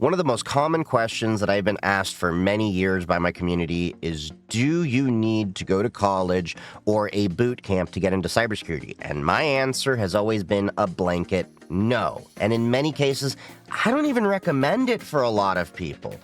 One of the most common questions that I've been asked for many years by my community is, do you need to go to college or a boot camp to get into cybersecurity? And my answer has always been a blanket no. And in many cases, I don't even recommend it for a lot of people.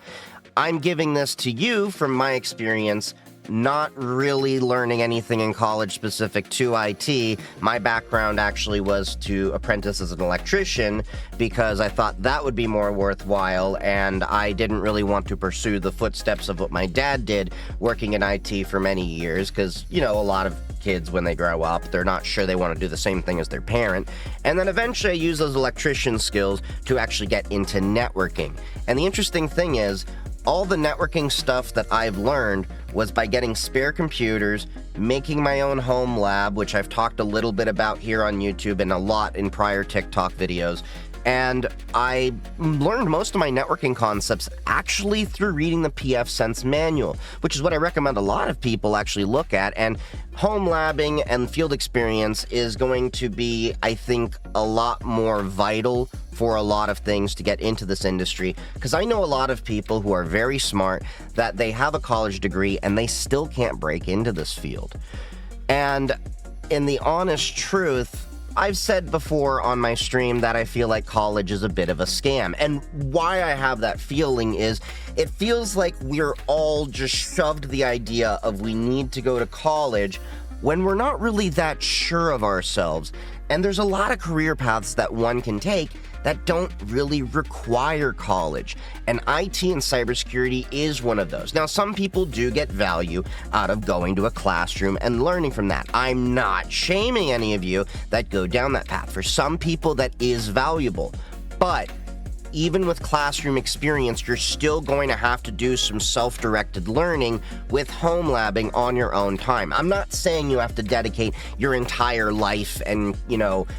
I'm giving this to you from my experience, not really learning anything in college specific to IT. My background actually was to apprentice as an electrician because I thought that would be more worthwhile, and I didn't really want to pursue the footsteps of what my dad did working in IT for many years because, a lot of kids when they grow up, they're not sure they want to do the same thing as their parent. And then eventually I used those electrician skills to actually get into networking. And the interesting thing is, all the networking stuff that I've learned was by getting spare computers, making my own home lab, which I've talked a little bit about here on YouTube and a lot in prior TikTok videos. And I learned most of my networking concepts actually through reading the PF Sense manual, which is what I recommend a lot of people actually look at. And home labbing and field experience is going to be, I think, a lot more vital for a lot of things to get into this industry, because I know a lot of people who are very smart that they have a college degree and they still can't break into this field. And in the honest truth, I've said before on my stream that I feel like college is a bit of a scam. And why I have that feeling is it feels like we're all just shoved the idea of we need to go to college when we're not really that sure of ourselves. And there's a lot of career paths that one can take that don't really require college. And IT and cybersecurity is one of those. Now, some people do get value out of going to a classroom and learning from that. I'm not shaming any of you that go down that path. For some people, that is valuable. But even with classroom experience, you're still going to have to do some self-directed learning with home labbing on your own time. I'm not saying you have to dedicate your entire life and,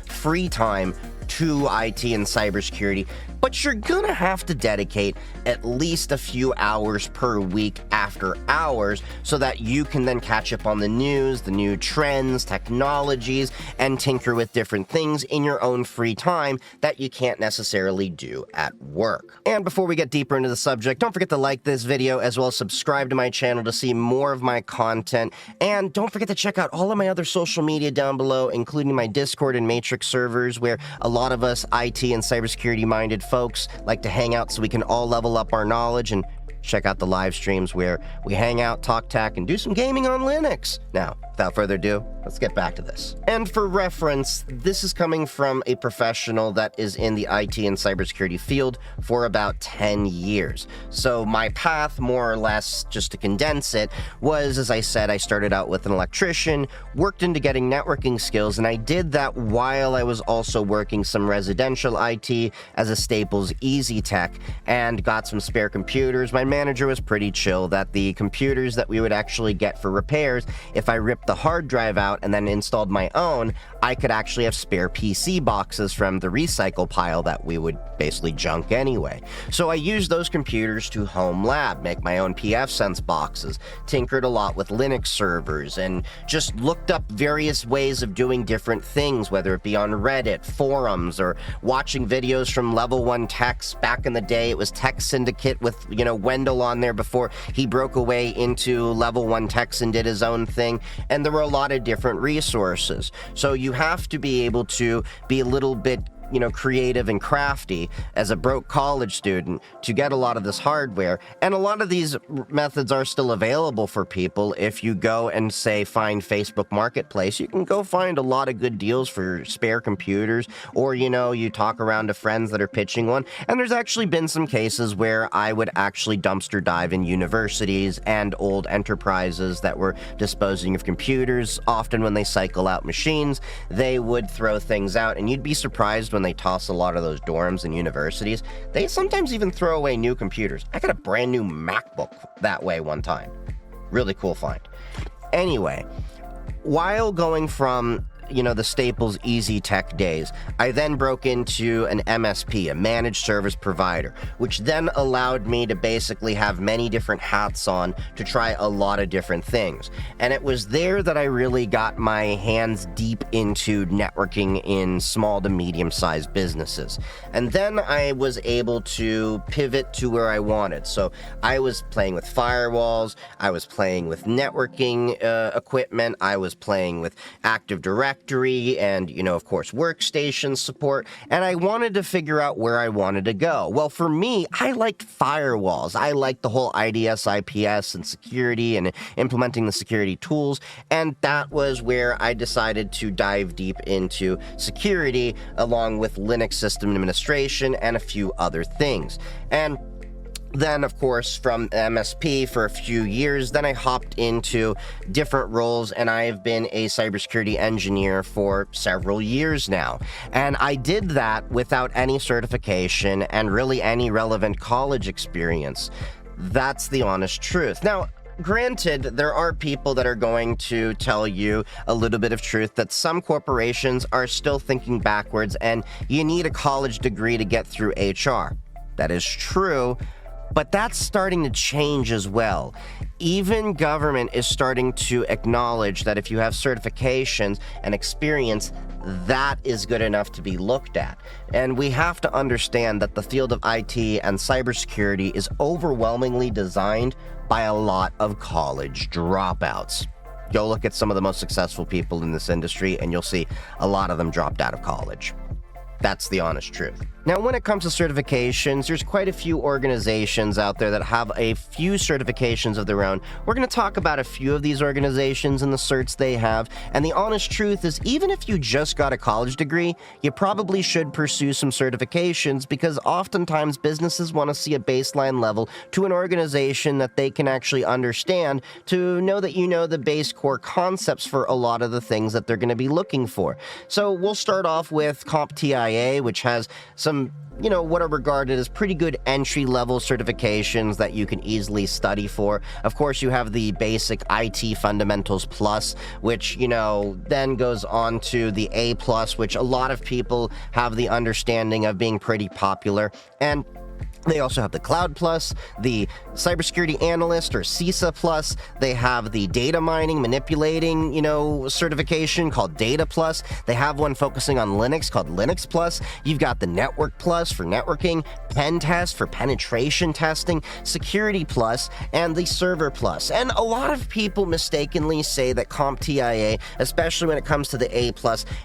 free time to IT and cybersecurity, but you're gonna have to dedicate at least a few hours per week after hours so that you can then catch up on the news, the new trends, technologies, and tinker with different things in your own free time that you can't necessarily do at work. And before we get deeper into the subject, don't forget to like this video as well as subscribe to my channel to see more of my content. And don't forget to check out all of my other social media down below, including my Discord and Matrix servers, where a lot of us IT and cybersecurity minded folks like to hang out so we can all level up our knowledge, and check out the live streams where we hang out, talk tech, and do some gaming on Linux. Now, without further ado, let's get back to this. And for reference, this is coming from a professional that is in the IT and cybersecurity field for about 10 years. So my path, more or less, just to condense it, was, as I said, I started out with an electrician, worked into getting networking skills, and I did that while I was also working some residential IT as a Staples Easy Tech, and got some spare computers. My manager was pretty chill that the computers that we would actually get for repairs, if I ripped the hard drive out and then installed my own, I could actually have spare PC boxes from the recycle pile that we would basically junk anyway. So I used those computers to home lab, make my own PF Sense boxes, tinkered a lot with Linux servers, and just looked up various ways of doing different things, whether it be on Reddit, forums, or watching videos from Level 1 Techs. Back in the day, it was Tech Syndicate with, Wendell on there before he broke away into Level 1 Techs and did his own thing. And there were a lot of different resources. So you have to be able to be a little bit creative and crafty as a broke college student to get a lot of this hardware. And a lot of these methods are still available for people. If you go and say find Facebook Marketplace, you can go find a lot of good deals for spare computers, or you talk around to friends that are pitching one. And there's actually been some cases where I would actually dumpster dive in universities and old enterprises that were disposing of computers. Often when they cycle out machines, they would throw things out, and you'd be surprised when they toss a lot of those dorms and universities. They sometimes even throw away new computers. I got a brand new MacBook that way one time. Really cool find. Anyway, while going from the Staples Easy Tech days. I then broke into an MSP, a managed service provider, which then allowed me to basically have many different hats on to try a lot of different things. And it was there that I really got my hands deep into networking in small to medium-sized businesses. And then I was able to pivot to where I wanted. So I was playing with firewalls, I was playing with networking equipment, I was playing with Active Directory and, of course, workstation support, and I wanted to figure out where I wanted to go. Well, for me, I liked firewalls. I liked the whole IDS, IPS, and security and implementing the security tools, and that was where I decided to dive deep into security along with Linux system administration and a few other things. And then, of course, from MSP for a few years, then I hopped into different roles, and I've been a cybersecurity engineer for several years now. And I did that without any certification and really any relevant college experience. That's the honest truth. Now, granted, there are people that are going to tell you a little bit of truth that some corporations are still thinking backwards and you need a college degree to get through HR. That is true. But that's starting to change as well. Even government is starting to acknowledge that if you have certifications and experience, that is good enough to be looked at. And we have to understand that the field of IT and cybersecurity is overwhelmingly designed by a lot of college dropouts. Go look at some of the most successful people in this industry, and you'll see a lot of them dropped out of college. That's the honest truth. Now, when it comes to certifications, there's quite a few organizations out there that have a few certifications of their own. We're going to talk about a few of these organizations and the certs they have. And the honest truth is, even if you just got a college degree, you probably should pursue some certifications, because oftentimes businesses want to see a baseline level to an organization that they can actually understand, to know that you know the base core concepts for a lot of the things that they're going to be looking for. So we'll start off with COMPTIA, which has some what are regarded as pretty good entry-level certifications that you can easily study for. Of course, you have the basic IT Fundamentals Plus, which, then goes on to the A+, which a lot of people have the understanding of being pretty popular. And they also have the Cloud Plus, the Cybersecurity Analyst or CISA Plus. They have the Data Mining Manipulating, certification called Data Plus. They have one focusing on Linux called Linux Plus. You've got the Network Plus for networking, Pen Test for penetration testing, Security Plus, and the Server Plus. And a lot of people mistakenly say that CompTIA, especially when it comes to the A+,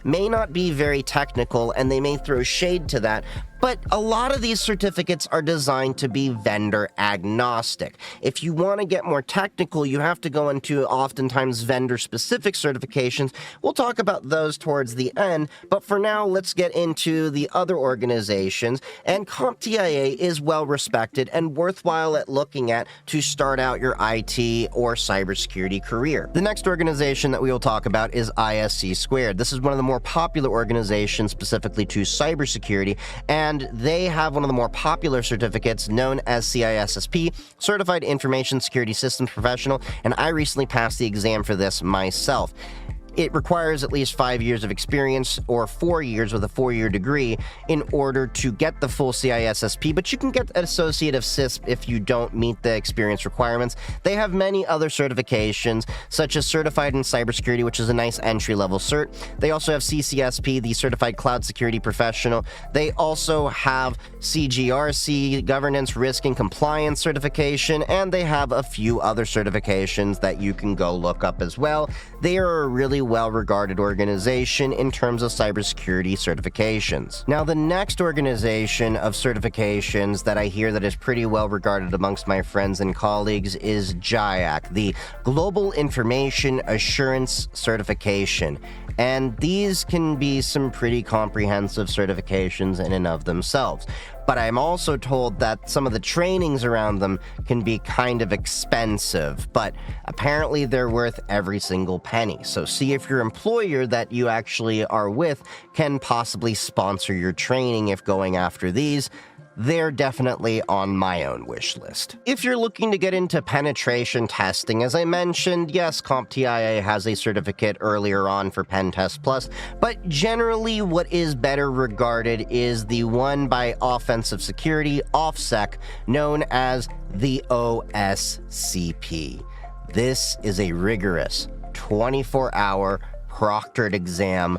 may not be very technical, and they may throw shade to that. But a lot of these certificates are designed to be vendor agnostic. If you want to get more technical, you have to go into oftentimes vendor-specific certifications. We'll talk about those towards the end, but for now, let's get into the other organizations. And CompTIA is well-respected and worthwhile at looking at to start out your IT or cybersecurity career. The next organization that we will talk about is ISC Squared. This is one of the more popular organizations specifically to cybersecurity, and they have one of the more popular certificates known as CISSP, Certified Information Security Systems Professional, and I recently passed the exam for this myself. It requires at least 5 years of experience or 4 years with a 4-year degree in order to get the full CISSP, but you can get an Associate of CISP if you don't meet the experience requirements. They have many other certifications, such as Certified in Cybersecurity, which is a nice entry-level cert. They also have CCSP, the Certified Cloud Security Professional. They also have CGRC, Governance, Risk, and Compliance certification, and they have a few other certifications that you can go look up as well. They are a really well-regarded organization in terms of cybersecurity certifications. Now, the next organization of certifications that I hear that is pretty well-regarded amongst my friends and colleagues is GIAC, the Global Information Assurance Certification. And these can be some pretty comprehensive certifications in and of themselves. But I'm also told that some of the trainings around them can be kind of expensive, but apparently they're worth every single penny. So see if your employer that you actually are with can possibly sponsor your training if going after these. they're definitely on my own wish list. If you're looking to get into penetration testing, as I mentioned, yes, COMPTIA has a certificate earlier on for Pen Test Plus, but generally what is better regarded is the one by Offensive Security, OffSec, known as the OSCP. This is a rigorous 24-hour proctored exam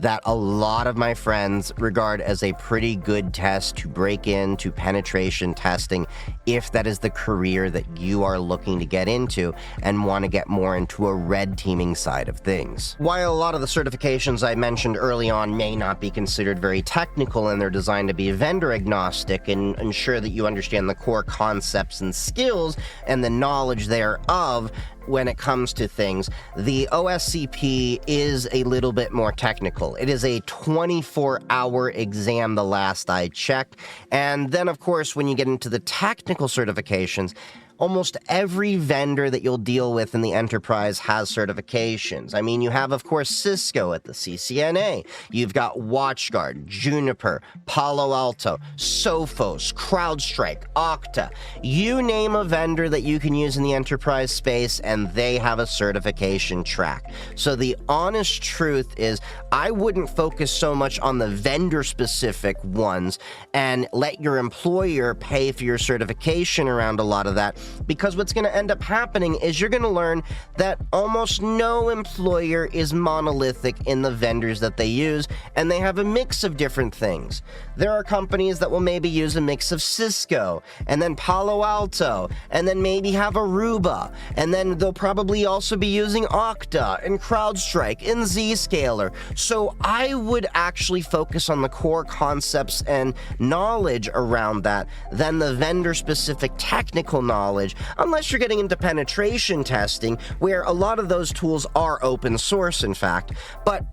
that a lot of my friends regard as a pretty good test to break into penetration testing if that is the career that you are looking to get into and want to get more into a red teaming side of things. While a lot of the certifications I mentioned early on may not be considered very technical and they're designed to be vendor agnostic and ensure that you understand the core concepts and skills and the knowledge thereof, when it comes to things, the OSCP is a little bit more technical. It is a 24-hour exam the last I checked. And then, of course, when you get into the technical certifications, almost every vendor that you'll deal with in the enterprise has certifications. I mean, you have, of course, Cisco at the CCNA. You've got WatchGuard, Juniper, Palo Alto, Sophos, CrowdStrike, Okta. You name a vendor that you can use in the enterprise space, and they have a certification track. So the honest truth is, I wouldn't focus so much on the vendor-specific ones and let your employer pay for your certification around a lot of that, because what's going to end up happening is you're going to learn that almost no employer is monolithic in the vendors that they use, and they have a mix of different things. There are companies that will maybe use a mix of Cisco, and then Palo Alto, and then maybe have Aruba, and then they'll probably also be using Okta and CrowdStrike and Zscaler. So I would actually focus on the core concepts and knowledge around that than the vendor-specific technical knowledge, unless you're getting into penetration testing, where a lot of those tools are open source, in fact. But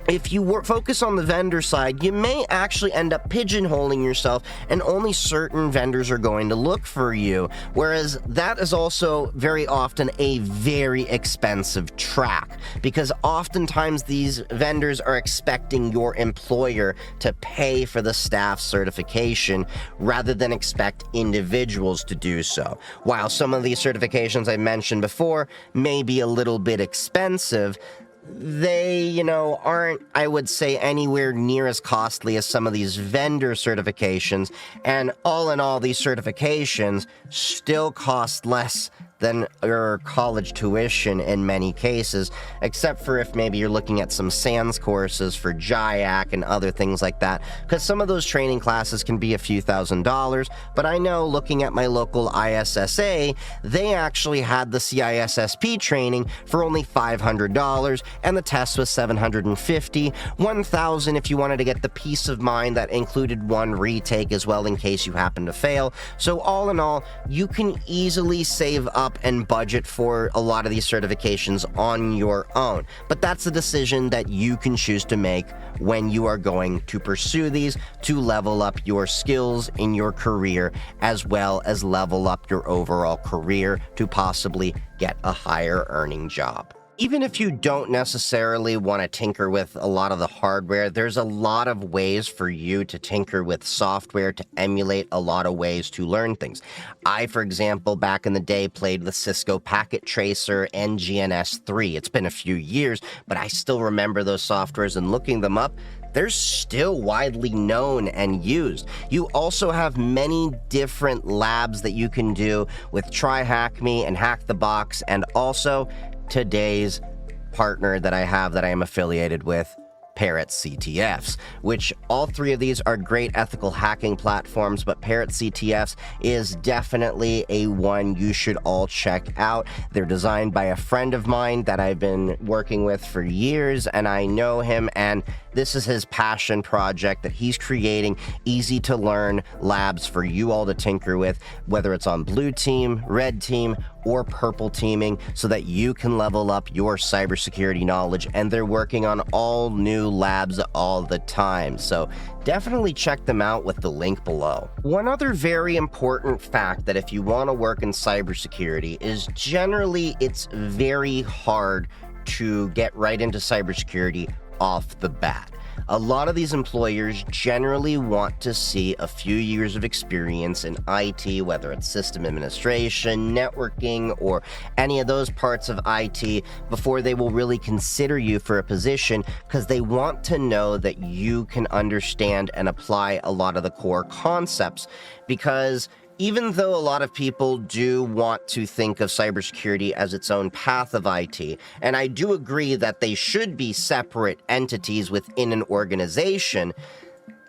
if you focus on the vendor side, you may actually end up pigeonholing yourself, and only certain vendors are going to look for you, whereas that is also very often a very expensive track, because oftentimes these vendors are expecting your employer to pay for the staff certification rather than expect individuals to do so. While some of these certifications I mentioned before may be a little bit expensive, they, aren't, I would say, anywhere near as costly as some of these vendor certifications. And all in all, these certifications still cost less than your college tuition in many cases, except for if maybe you're looking at some SANS courses for GIAC and other things like that, because some of those training classes can be a few $1,000s. But I know, looking at my local ISSA, they actually had the CISSP training for only $500, and the test was $750, $1,000 if you wanted to get the peace of mind that included one retake as well in case you happen to fail. So all in all, you can easily save up and budget for a lot of these certifications on your own. But that's a decision that you can choose to make when you are going to pursue these to level up your skills in your career, as well as level up your overall career to possibly get a higher earning job. Even if you don't necessarily want to tinker with a lot of the hardware, there's a lot of ways for you to tinker with software to emulate a lot of ways to learn things. I, for example, back in the day, played with Cisco Packet Tracer and GNS3. It's been a few years, but I still remember those softwares, and looking them up, they're still widely known and used. You also have many different labs that you can do with Try Hack Me and Hack the Box, and also today's partner that I am affiliated with, Parrot CTFs, which all three of these are great ethical hacking platforms, but Parrot CTFs is definitely a one you should all check out. They're designed by a friend of mine that I've been working with for years, and I know him, and this is his passion project that he's creating easy to learn labs for you all to tinker with, whether it's on blue team, red team, or purple teaming, so that you can level up your cybersecurity knowledge. And they're working on all new labs all the time, so definitely check them out with the link below. One other very important fact that if you want to work in cybersecurity is generally it's very hard to get right into cybersecurity off the bat. A lot of these employers generally want to see a few years of experience in IT, whether it's system administration, networking, or any of those parts of IT, before they will really consider you for a position, because they want to know that you can understand and apply a lot of the core concepts. Because even though a lot of people do want to think of cybersecurity as its own path of IT, and I do agree that they should be separate entities within an organization,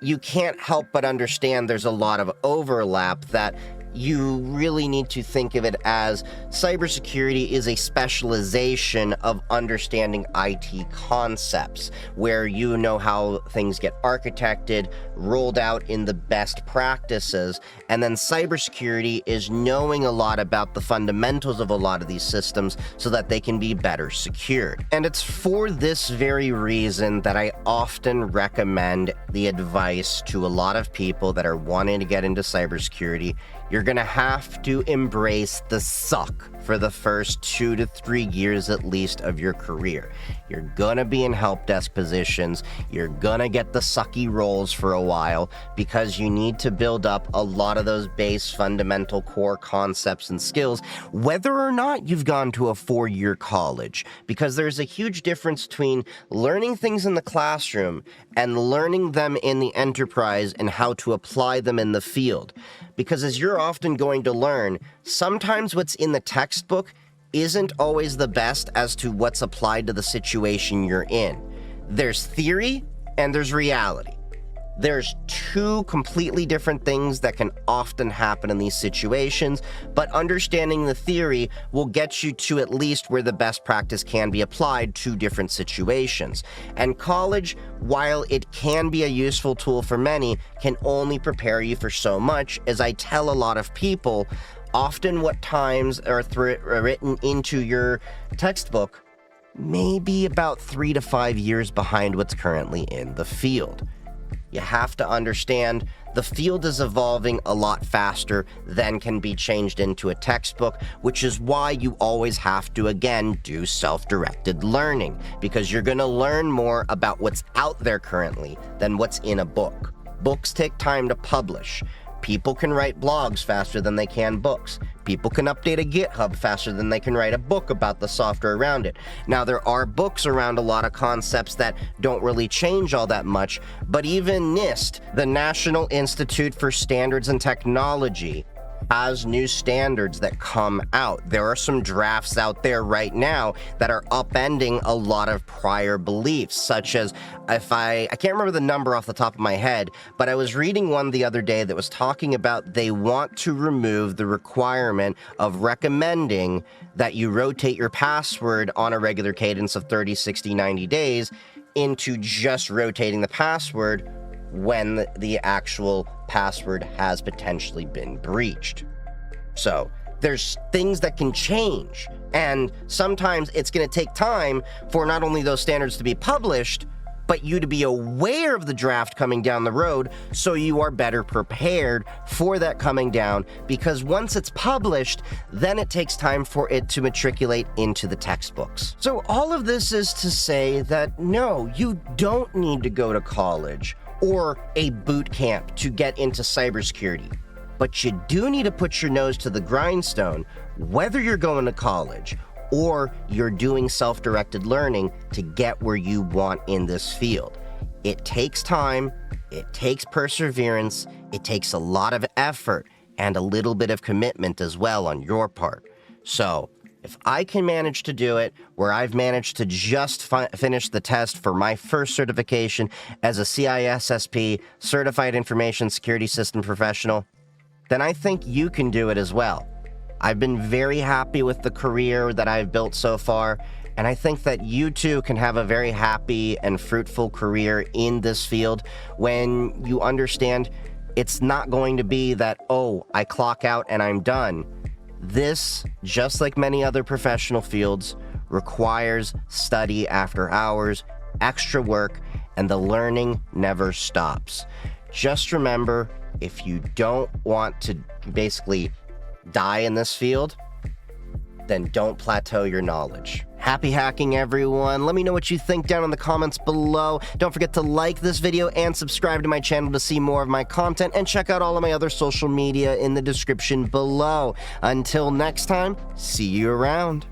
you can't help but understand there's a lot of overlap, that you really need to think of it as cybersecurity is a specialization of understanding IT concepts, where you know how things get architected, rolled out in the best practices, and then cybersecurity is knowing a lot about the fundamentals of a lot of these systems so that they can be better secured. And it's for this very reason that I often recommend the advice to a lot of people that are wanting to get into cybersecurity. You're going to have to embrace the suck for the first 2 to 3 years at least of your career. You're going to be in help desk positions. You're going to get the sucky roles for a while, because you need to build up a lot of those base fundamental core concepts and skills, whether or not you've gone to a 4-year college, because there's a huge difference between learning things in the classroom and learning them in the enterprise and how to apply them in the field. Because as you're often going to learn, sometimes what's in the textbook isn't always the best as to what's applied to the situation you're in. There's theory and there's reality. There's two completely different things that can often happen in these situations, but understanding the theory will get you to at least where the best practice can be applied to different situations. And college, while it can be a useful tool for many, can only prepare you for so much. As I tell a lot of people, often what times are written into your textbook may be about 3 to 5 years behind what's currently in the field. You have to understand the field is evolving a lot faster than can be changed into a textbook, which is why you always have to, again, do self-directed learning, because you're going to learn more about what's out there currently than what's in a book. Books take time to publish. People can write blogs faster than they can books. People can update a GitHub faster than they can write a book about the software around it. Now, there are books around a lot of concepts that don't really change all that much, but even NIST, the National Institute for Standards and Technology, has new standards that come out. There are some drafts out there right now that are upending a lot of prior beliefs, such as, I can't remember the number off the top of my head, but I was reading one the other day that was talking about they want to remove the requirement of recommending that you rotate your password on a regular cadence of 30, 60, 90 days into just rotating the password when the actual password has potentially been breached. So there's things that can change, and sometimes it's going to take time for not only those standards to be published, but you to be aware of the draft coming down the road so you are better prepared for that coming down, because once it's published, then it takes time for it to matriculate into the textbooks. So all of this is to say that no, you don't need to go to college or a boot camp to get into cybersecurity. But you do need to put your nose to the grindstone, whether you're going to college or you're doing self-directed learning to get where you want in this field. It takes time, it takes perseverance, it takes a lot of effort and a little bit of commitment as well on your part. So if I can manage to do it, where I've managed to just finish the test for my first certification as a CISSP, Certified Information Security System Professional, then I think you can do it as well. I've been very happy with the career that I've built so far, and I think that you too can have a very happy and fruitful career in this field when you understand it's not going to be that, oh, I clock out and I'm done. This, just like many other professional fields, requires study after hours, extra work, and the learning never stops. Just remember, if you don't want to basically die in this field, then don't plateau your knowledge. Happy hacking, everyone. Let me know what you think down in the comments below. Don't forget to like this video and subscribe to my channel to see more of my content, and check out all of my other social media in the description below. Until next time, see you around.